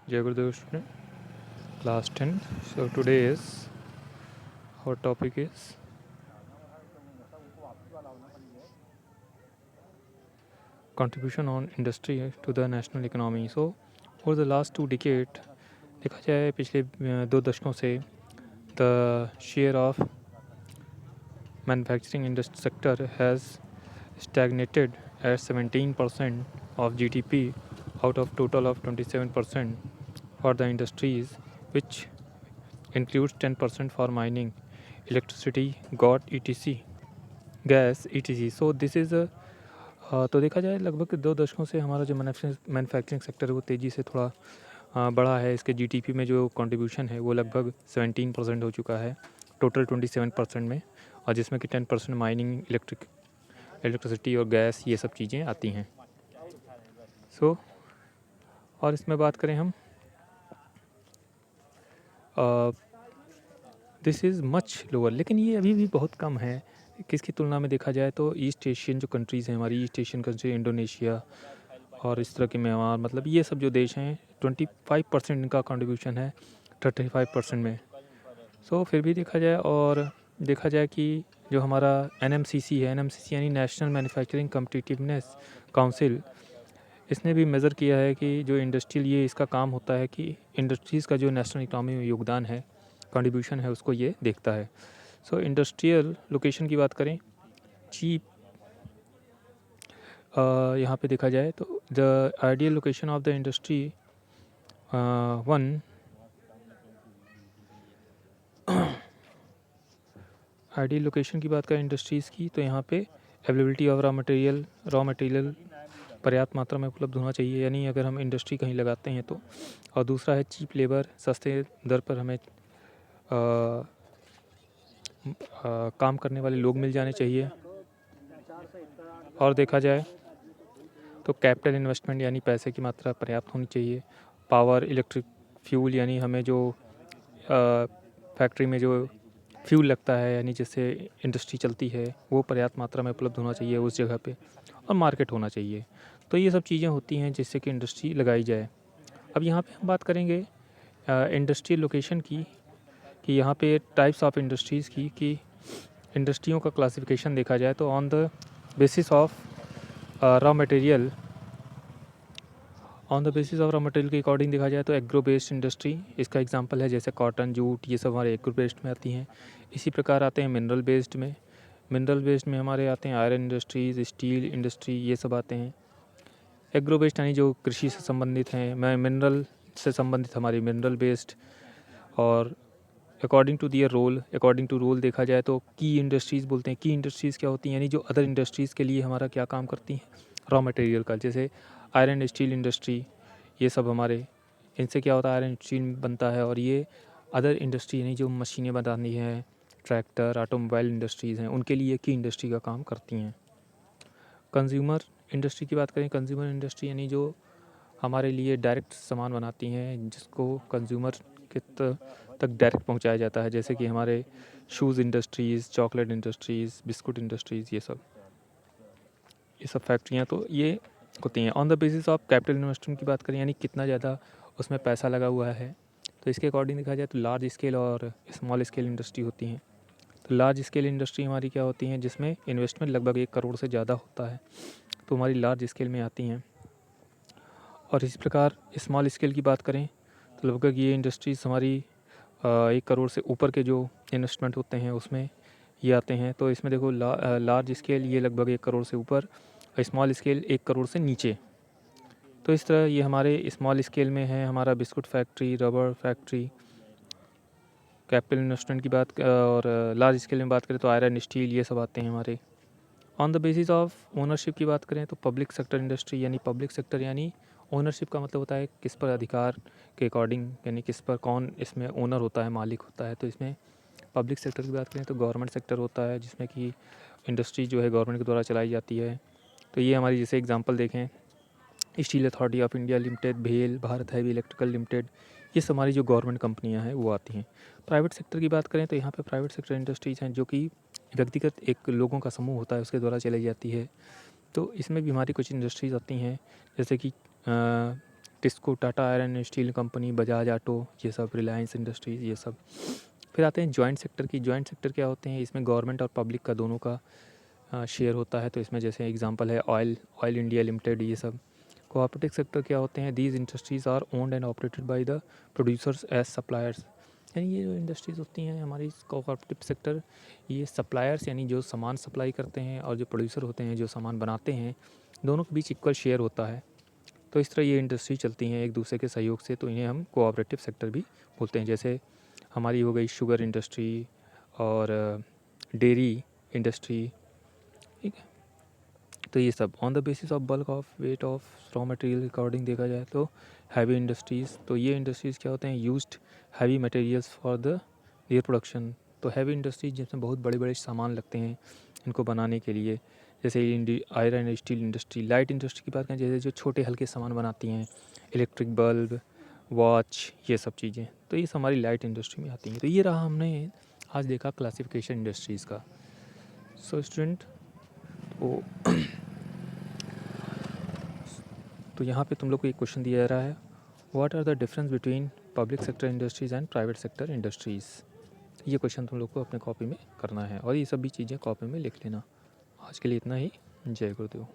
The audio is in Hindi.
Jai Gurudev student, class 10. So today is, our topic is contribution on industry to the national economy. So over the last 2 decades, देखा जाए पिछले 2 दशकों से the share of manufacturing industry sector has stagnated at 17% of GDP out of total of 27% for the industries, which includes 10% for mining, electricity, gas, etc. So this is a तो देखा जाए लगभग 2 दशकों से हमारा जो मैन्युफैक्चरिंग सेक्टर है वो तेज़ी से थोड़ा बढ़ा है। इसके जीडीपी में जो कंट्रीब्यूशन है वो लगभग 17% हो चुका है टोटल 27% में, और जिसमें कि 10% माइनिंग, इलेक्ट्रिसिटी और गैस ये सब चीज़ें आती हैं। और इसमें बात करें हम, दिस इज़ मच लोअर, लेकिन ये अभी भी बहुत कम है। किसकी तुलना में देखा जाए तो ईस्ट एशियन जो कंट्रीज़ हैं, हमारी ईस्ट एशियन कंट्री, इंडोनेशिया और इस तरह के म्यांमार, मतलब ये सब जो देश हैं 25% इनका कंट्रीब्यूशन है 35% में। फिर भी देखा जाए कि जो हमारा NMCC है, NMCC यानी नेशनल मैन्युफैक्चरिंग कॉम्पिटिटिवनेस काउंसिल, इसने भी मेज़र किया है कि जो इंडस्ट्रियल, ये इसका काम होता है कि इंडस्ट्रीज़ का जो नेशनल इकनॉमी में योगदान है, कंट्रीब्यूशन है, उसको ये देखता है। इंडस्ट्रियल लोकेशन की बात करें, चीप, यहाँ पे देखा जाए तो the ideal location of the industry one ideal location की बात करें इंडस्ट्रीज़ की, तो यहाँ पे अवेलेबिलिटी ऑफ रॉ मटेरियल पर्याप्त मात्रा में उपलब्ध होना चाहिए, यानी अगर हम इंडस्ट्री कहीं लगाते हैं तो। और दूसरा है चीप लेबर, सस्ते दर पर हमें काम करने वाले लोग मिल जाने चाहिए। और देखा जाए तो कैपिटल इन्वेस्टमेंट यानी पैसे की मात्रा पर्याप्त होनी चाहिए। पावर, इलेक्ट्रिक फ्यूल, यानी हमें जो फैक्ट्री में जो फ्यूल लगता है, यानी जिससे इंडस्ट्री चलती है, वो पर्याप्त मात्रा में उपलब्ध होना चाहिए उस जगह पे, और मार्केट होना चाहिए। तो ये सब चीज़ें होती हैं जिससे कि इंडस्ट्री लगाई जाए। अब यहाँ पे हम बात करेंगे इंडस्ट्रियल लोकेशन की, कि यहाँ पे टाइप्स ऑफ इंडस्ट्रीज़ की, कि इंडस्ट्रियों का क्लासिफिकेशन देखा जाए तो on the basis of raw material के अकॉर्डिंग देखा जाए तो एग्रो बेस्ड इंडस्ट्री इसका एग्जांपल है, जैसे कॉटन, जूट, ये सब हमारे एग्रो बेस्ड में आती हैं। इसी प्रकार आते हैं मिनरल बेस्ड में हमारे आते हैं आयरन इंडस्ट्रीज़, स्टील इंडस्ट्री, ये सब आते हैं। एग्रो बेस्ड यानी जो कृषि से संबंधित हैं, मिनरल से संबंधित हमारी मिनरल बेस्ड। और अकॉर्डिंग टू रोल देखा जाए तो की इंडस्ट्रीज़ बोलते हैं। की इंडस्ट्रीज़ क्या होती हैं, यानी जो अदर इंडस्ट्रीज़ के लिए हमारा क्या काम करती हैं, रॉ मटेरियल का, जैसे आयरन स्टील इंडस्ट्री, ये सब हमारे, इनसे क्या होता है, आयरन स्टील बनता है। और ये अदर इंडस्ट्री यानी जो मशीनें बनानी हैं, ट्रैक्टर, ऑटोमोबाइल इंडस्ट्रीज़ हैं, उनके लिए की इंडस्ट्री का काम करती हैं। कंज्यूमर इंडस्ट्री की बात करें, कंज्यूमर इंडस्ट्री यानी जो हमारे लिए डायरेक्ट सामान बनाती हैं, जिसको कंज्यूमर के तक डायरेक्ट पहुंचाया जाता है, जैसे कि हमारे shoes industries, chocolate industries, biscuit industries, ये सब फैक्ट्रियाँ तो ये होती हैं। On the basis of capital investment की बात करें, यानी कितना ज़्यादा उसमें पैसा लगा हुआ है, तो इसके अकॉर्डिंग देखा जाए तो लार्ज स्केल और स्मॉल स्केल इंडस्ट्री होती हैं। तो लार्ज स्केल इंडस्ट्री हमारी क्या होती हैं, जिसमें इन्वेस्टमेंट लगभग 1 करोड़ से ज़्यादा होता है, तो हमारी लार्ज स्केल में आती हैं। और इसी प्रकार स्मॉल स्केल की बात करें तो लगभग ये इंडस्ट्रीज़ हमारी 1 करोड़ से ऊपर के जो इन्वेस्टमेंट होते हैं उसमें ये आते हैं। तो इसमें देखो लार्ज स्केल ये लगभग 1 करोड़ से ऊपर, स्मॉल स्केल 1 करोड़ से नीचे। तो इस तरह ये हमारे स्मॉल स्केल में है हमारा biscuit factory, rubber factory. Capital investment की बात और लार्ज स्केल में बात करें तो आयरन स्टील, ये सब आते हैं हमारे। On the basis of ownership की बात करें तो पब्लिक सेक्टर इंडस्ट्री, यानी पब्लिक सेक्टर यानी ओनरशिप का मतलब होता है किस पर अधिकार के अकॉर्डिंग, यानी किस पर कौन इसमें ओनर होता है, मालिक होता है। तो इसमें पब्लिक सेक्टर की बात करें तो गवर्नमेंट सेक्टर होता है, जिसमें कि इंडस्ट्री जो है गवर्नमेंट के द्वारा चलाई जाती है। तो ये हमारी जैसे एग्जांपल देखें, steel authority of India limited, भेल, भारत हैवी इलेक्ट्रिकल लिमिटेड, ये सब हमारी जो गवर्नमेंट कंपनियां हैं वो आती हैं। प्राइवेट सेक्टर की बात करें तो यहाँ पे प्राइवेट सेक्टर इंडस्ट्रीज़ हैं जो कि व्यक्तिगत एक लोगों का समूह होता है उसके द्वारा चलाई जाती है। तो इसमें भी हमारी कुछ इंडस्ट्रीज़ आती हैं, जैसे कि TISCO, Tata iron and steel company, Bajaj auto, ये सब, रिलायंस इंडस्ट्रीज़, ये सब। फिर आते हैं जॉइंट सेक्टर की। जॉइंट सेक्टर क्या होते हैं? इसमें गवर्नमेंट और पब्लिक का दोनों का शेयर होता है। तो इसमें जैसे एग्जांपल है ऑयल इंडिया लिमिटेड, ये सब। कोऑपरेटिव सेक्टर क्या होते हैं? These industries are owned and operated by the producers as suppliers. यानी ये जो इंडस्ट्रीज़ होती हैं हमारी कोऑपरेटिव सेक्टर, ये सप्लायर्स यानी जो सामान सप्लाई करते हैं और जो प्रोड्यूसर होते हैं जो सामान बनाते हैं, दोनों के बीच इक्वल शेयर होता है। तो इस तरह ये इंडस्ट्री चलती हैं एक दूसरे के सहयोग से, तो इन्हें हम कोऑपरेटिव सेक्टर भी बोलते हैं। जैसे हमारी हो गई शुगर इंडस्ट्री और डेयरी इंडस्ट्री, ठीक है। तो ये सब on the basis of bulk of weight of raw material according देखा जाए तो हैवी इंडस्ट्रीज़, तो ये इंडस्ट्रीज़ क्या होते हैं? Used heavy materials for the their production. तो हैवी इंडस्ट्रीज जिसमें बहुत बड़े बड़े सामान लगते हैं इनको बनाने के लिए, जैसे iron and steel industry. Light industry की बात करें, जैसे जो छोटे हल्के सामान बनाती हैं, इलेक्ट्रिक बल्ब, वॉच, ये सब चीज़ें, तो ये सब हमारी लाइट इंडस्ट्री में आती हैं। तो ये रहा हमने आज देखा क्लासिफिकेशन इंडस्ट्रीज़ का। सो स्टूडेंट, तो यहाँ पे तुम लोग को एक क्वेश्चन दिया जा रहा है, what are the difference between public sector industries and private sector industries. ये क्वेश्चन तुम लोग को अपने कॉपी में करना है और ये सभी चीज़ें कॉपी में लिख लेना। आज के लिए इतना ही। जय गुरुदेव।